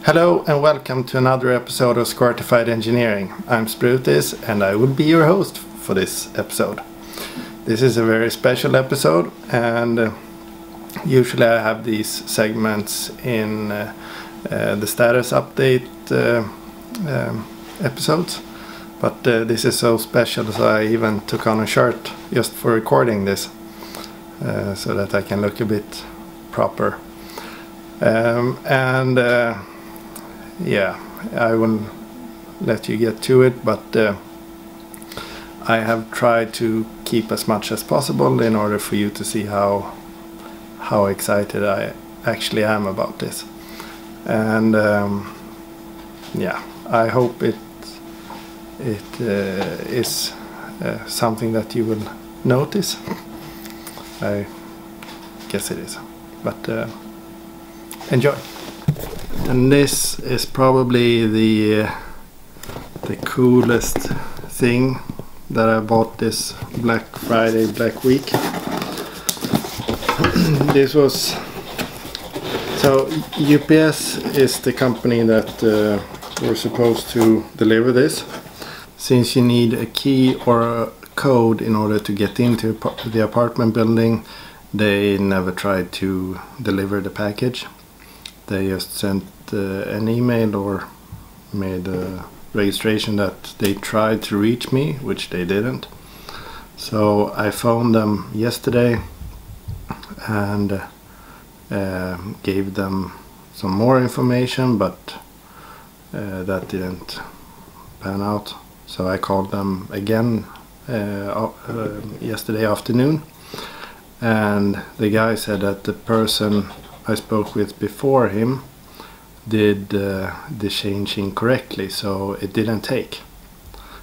Hello and welcome to another episode of Squirtified Engineering. I'm Sprutis and I will be your host for this episode. This is a very special episode, and usually I have these segments in the status update episodes, but this is so special, so I even took on a shirt just for recording this so that I can look a bit proper. Yeah, I will let you get to it, but I have tried to keep as much as possible in order for you to see how excited I actually am about this. And yeah, I hope it is something that you will notice. I guess it is, but enjoy. And this is probably the coolest thing that I bought this Black Friday, Black Week. This was, so UPS is the company that were supposed to deliver this. Since you need a key or a code in order to get into the apartment building, they never tried to deliver the package. They just sent an email or made a registration that they tried to reach me, which they didn't. So I phoned them yesterday and gave them some more information, but that didn't pan out. So I called them again yesterday afternoon, and the guy said that the person I spoke with before him did the change incorrectly, so it didn't take.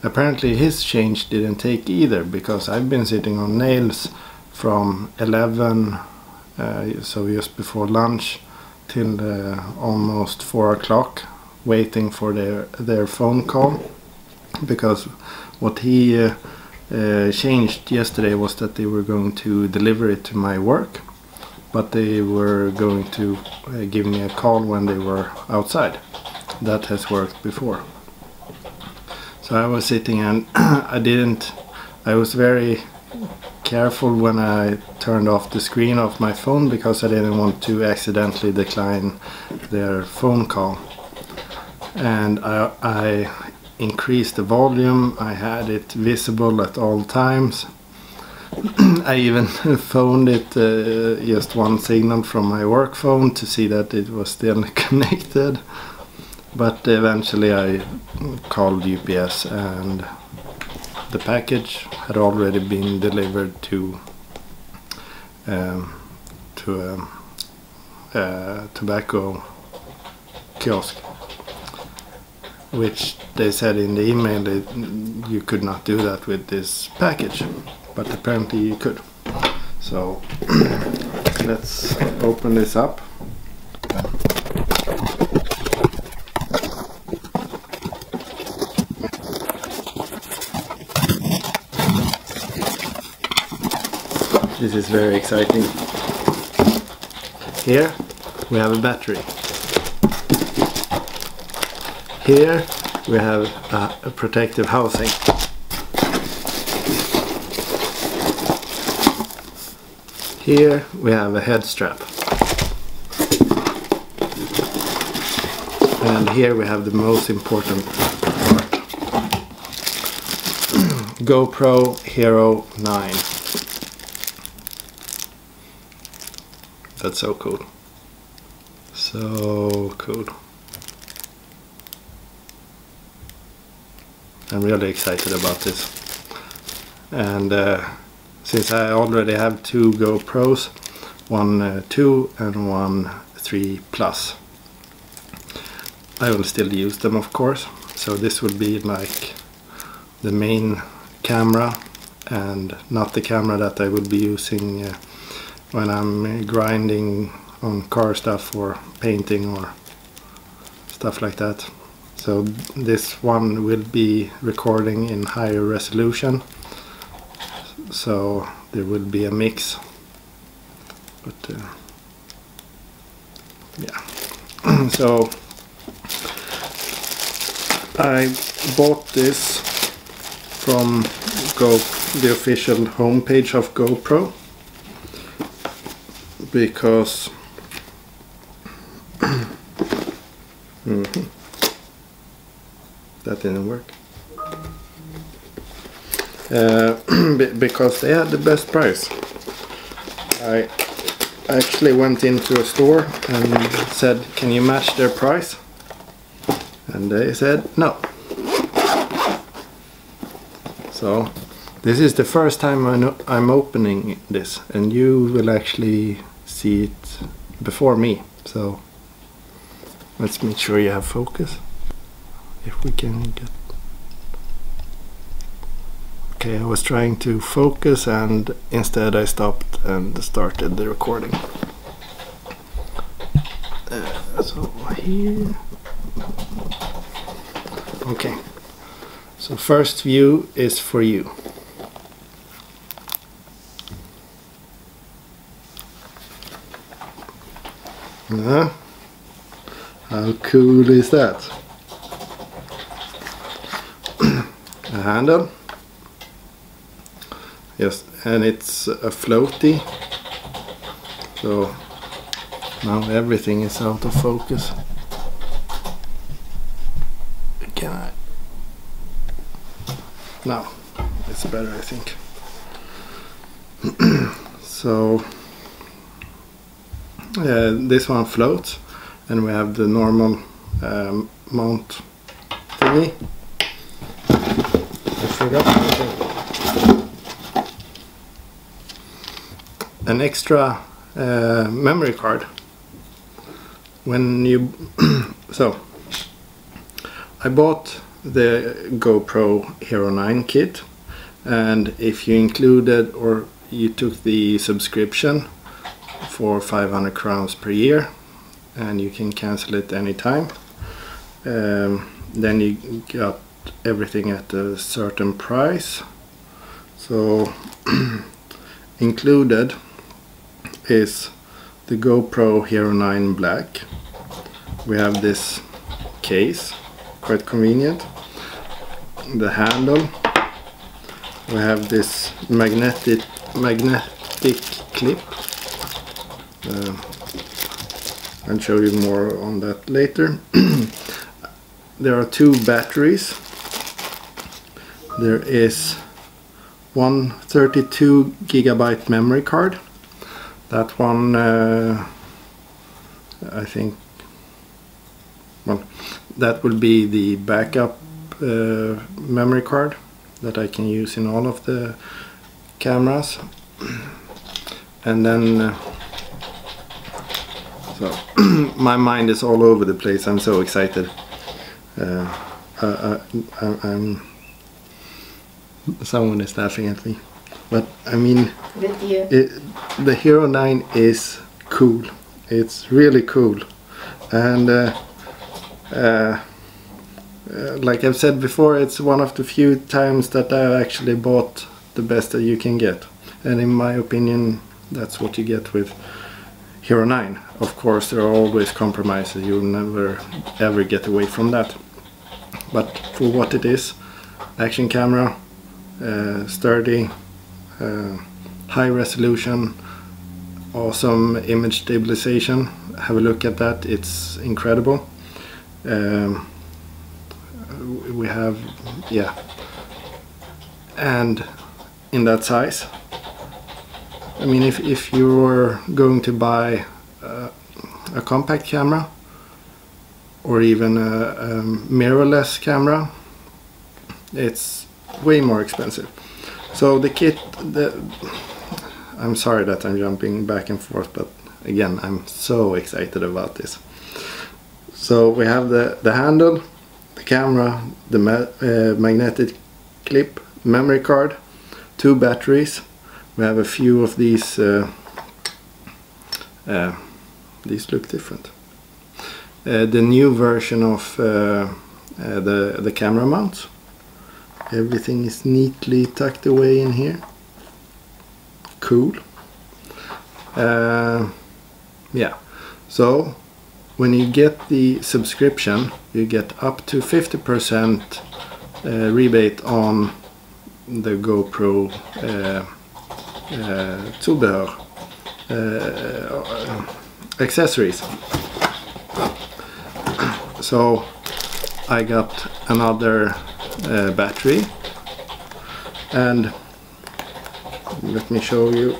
Apparently his change didn't take either, because I've been sitting on nails from 11, so just before lunch, till almost 4 o'clock, waiting for their phone call, because what he changed yesterday was that they were going to deliver it to my work, but they were going to give me a call when they were outside. That has worked before. So I was sitting and I was very careful when I turned off the screen of my phone, because I didn't want to accidentally decline their phone call. And I increased the volume, I had it visible at all times. I even phoned it just one signal from my work phone to see that it was still connected. But eventually I called UPS, and the package had already been delivered to a tobacco kiosk, which they said in the email that you could not do that with this package. But apparently you could. So let's open this up. This is very exciting. Here we have a battery. Here we have a protective housing. Here we have a head strap, and here we have the most important part. GoPro Hero 9. That's so cool. So cool. I'm really excited about this. And since I already have 2 GoPros, one 2 and one 3 Plus, I will still use them, of course. So this will be like the main camera, and not the camera that I will be using when I'm grinding on car stuff or painting or stuff like that. So this one will be recording in higher resolution, so there will be a mix, but yeah. So I bought this from the official homepage of GoPro because that didn't work. Because they had the best price. I actually went into a store and said, can you match their price? And they said no. So this is the first time I'm opening this, and you will actually see it before me. So let's make sure you have focus. If we can get... Okay, I was trying to focus and instead I stopped and started the recording. So here... Okay, so first view is for you. How cool is that? A handle. Yes, and it's a floaty. So now everything is out of focus. Can I? Now it's better, I think. So this one floats, and we have the normal mount thingy. I forgot something. An extra memory card. When you so I bought the GoPro Hero9 kit, and if you included or you took the subscription for 500 crowns per year, and you can cancel it anytime, then you got everything at a certain price. So included is the GoPro Hero9 Black. We have this case, quite convenient. The handle. We have this magnetic clip. I'll show you more on that later. There are two batteries. There is one 32 gigabyte memory card. That one I think, well, that will be the backup memory card that I can use in all of the cameras. And then so my mind is all over the place. I'm so excited. Someone is laughing at me, but I mean, with you. The Hero9 is cool. It's really cool, and like I've said before, it's one of the few times that I actually bought the best that you can get, and in my opinion, that's what you get with Hero9. Of course, there are always compromises. You'll never ever get away from that. But for what it is, action camera, sturdy, high resolution, awesome image stabilization. Have a look at that. It's incredible. We have, yeah, and in that size. I mean, if you're going to buy a compact camera or even a mirrorless camera, it's way more expensive. So the kit, I'm sorry that I'm jumping back and forth, but again, I'm so excited about this. So we have the handle, the camera, the magnetic clip, memory card, two batteries. We have a few of these look different. The new version of the camera mount. Everything is neatly tucked away in here. Cool. Yeah. So when you get the subscription, you get up to 50% rebate on the GoPro zubehör, accessories. So I got another battery, and let me show you.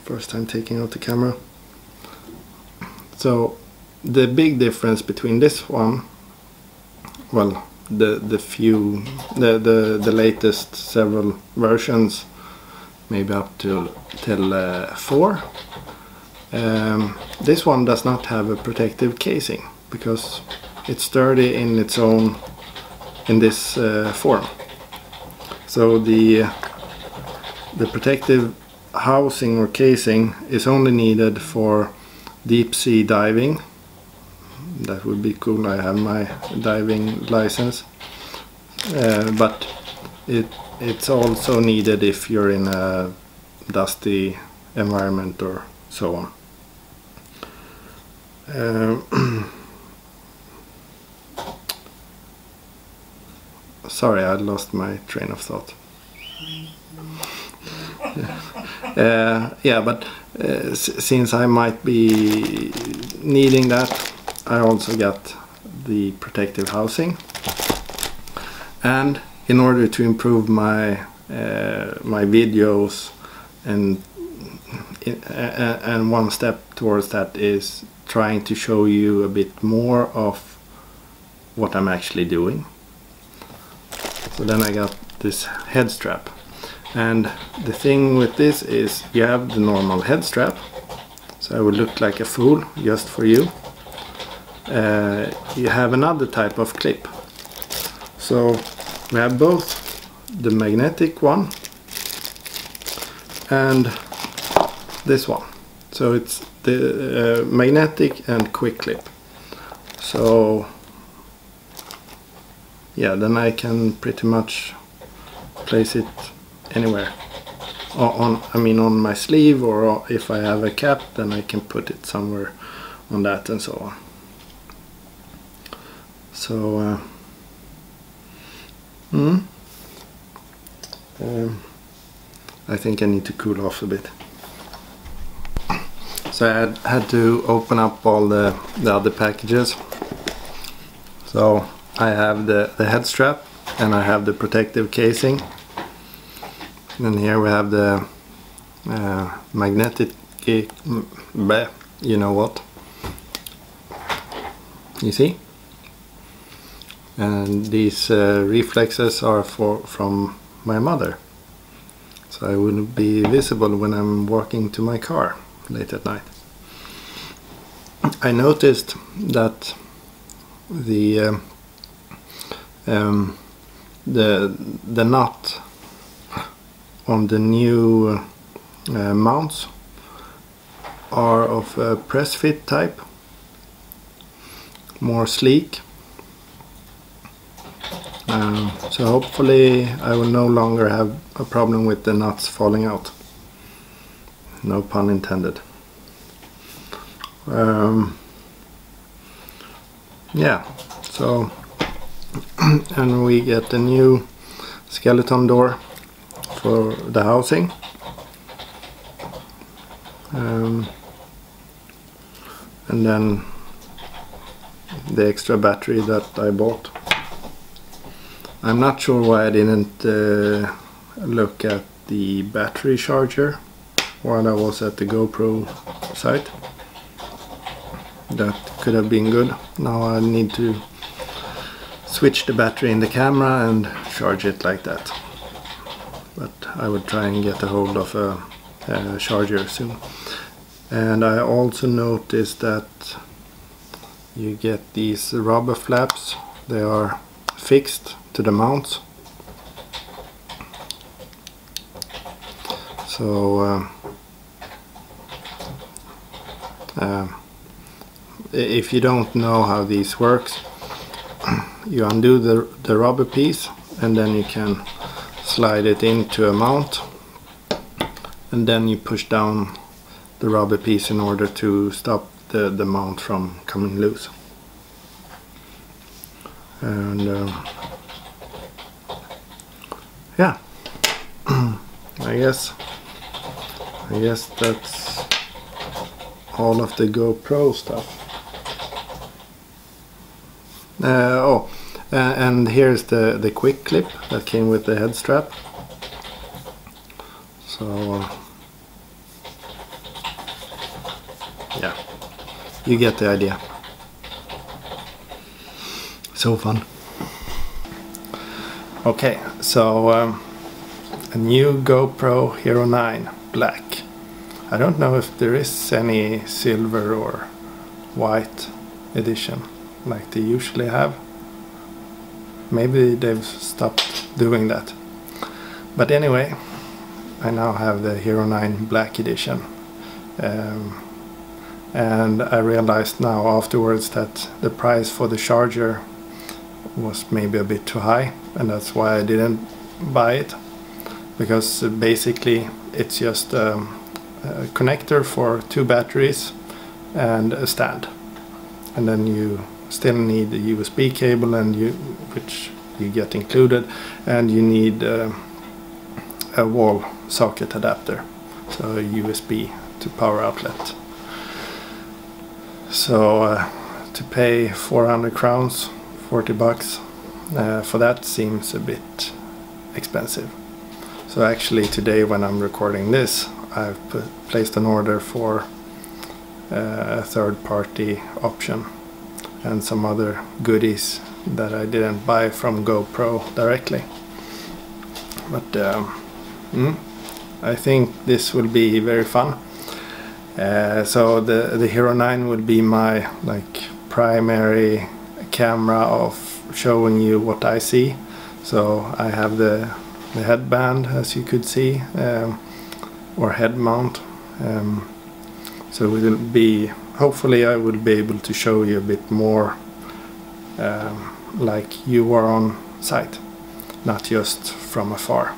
First time taking out the camera. So the big difference between this one, well, the latest several versions, maybe up till 4, this one does not have a protective casing because it's sturdy in its own, in this form. So the protective housing or casing is only needed for deep sea diving. That would be cool. I have my diving license, but it's also needed if you're in a dusty environment or so on. Sorry, I lost my train of thought. Yeah, but since I might be needing that, I also got the protective housing. And in order to improve my my videos, and one step towards that is trying to show you a bit more of what I'm actually doing. So then I got this head strap. And the thing with this is you have the normal head strap, so I would look like a fool just for you. You have another type of clip. So we have both the magnetic one and this one. So it's the magnetic and quick clip. So yeah, then I can pretty much place it anywhere on my sleeve, or if I have a cap, then I can put it somewhere on that and so on. So I think I need to cool off a bit. So I had to open up all the other packages. So I have the head strap, and I have the protective casing. And here we have the magnetic, you know what, you see? And these reflexes are from my mother, so I wouldn't be visible when I'm walking to my car late at night. I noticed that the nut on the new mounts are of a press fit type, more sleek. So hopefully I will no longer have a problem with the nuts falling out. No pun intended. Yeah, so and we get a new skeleton door for the housing. And then the extra battery that I bought. I'm not sure why I didn't look at the battery charger while I was at the GoPro site. That could have been good. Now I need to switch the battery in the camera and charge it like that. But I would try and get a hold of a charger soon. And I also noticed that you get these rubber flaps. They are fixed to the mounts. So if you don't know how these works, you undo the rubber piece, and then you can slide it into a mount, and then you push down the rubber piece in order to stop the mount from coming loose. And yeah, I guess that's all of the GoPro stuff. And here's the quick clip that came with the head strap. So yeah, you get the idea. So fun. Okay, so a new GoPro Hero 9 Black. I don't know if there is any silver or white edition like they usually have. Maybe they've stopped doing that. But anyway, I now have the Hero 9 Black edition. And I realized now afterwards that the price for the charger was maybe a bit too high, and that's why I didn't buy it. Because basically it's just a connector for 2 batteries and a stand. And then you still need the USB cable, and which you get included, and you need a wall socket adapter, so a USB to power outlet. So to pay 400 crowns, 40 bucks, for that seems a bit expensive. So actually today, when I'm recording this, I've placed an order for a third-party option and some other goodies that I didn't buy from GoPro directly. But I think this will be very fun. So the Hero 9 will be my primary camera of showing you what I see. So I have the headband, as you could see, or head mount. So it will be, hopefully I will be able to show you a bit more like you are on site, not just from afar.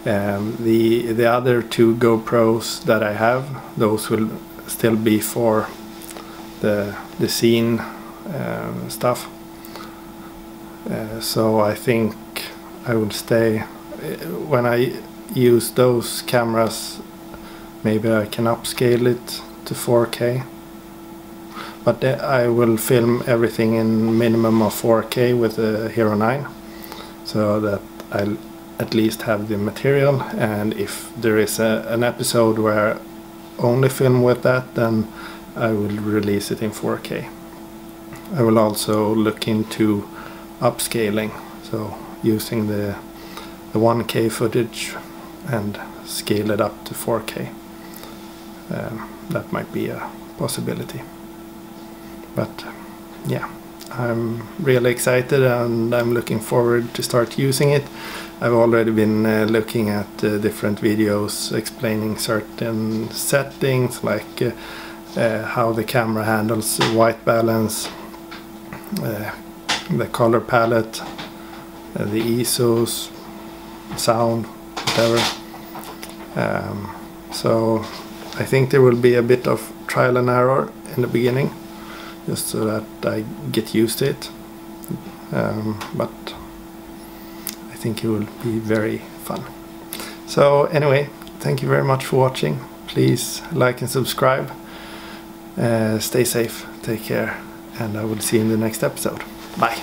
The other 2 GoPros that I have, those will still be for the scene stuff. So I think I will stay, when I use those cameras, maybe I can upscale it to 4K. But I will film everything in minimum of 4K with the Hero 9, so that I'll at least have the material, and if there is an episode where I only film with that, then I will release it in 4K. I will also look into upscaling, so using the 1K footage and scale it up to 4K. That might be a possibility. But yeah, I'm really excited and I'm looking forward to start using it. I've already been looking at different videos explaining certain settings, like how the camera handles white balance, the color palette, the ISOs, sound, whatever. So I think there will be a bit of trial and error in the beginning, just so that I get used to it. But I think it will be very fun. So anyway, thank you very much for watching. Please like and subscribe. Stay safe, take care, and I will see you in the next episode. Bye.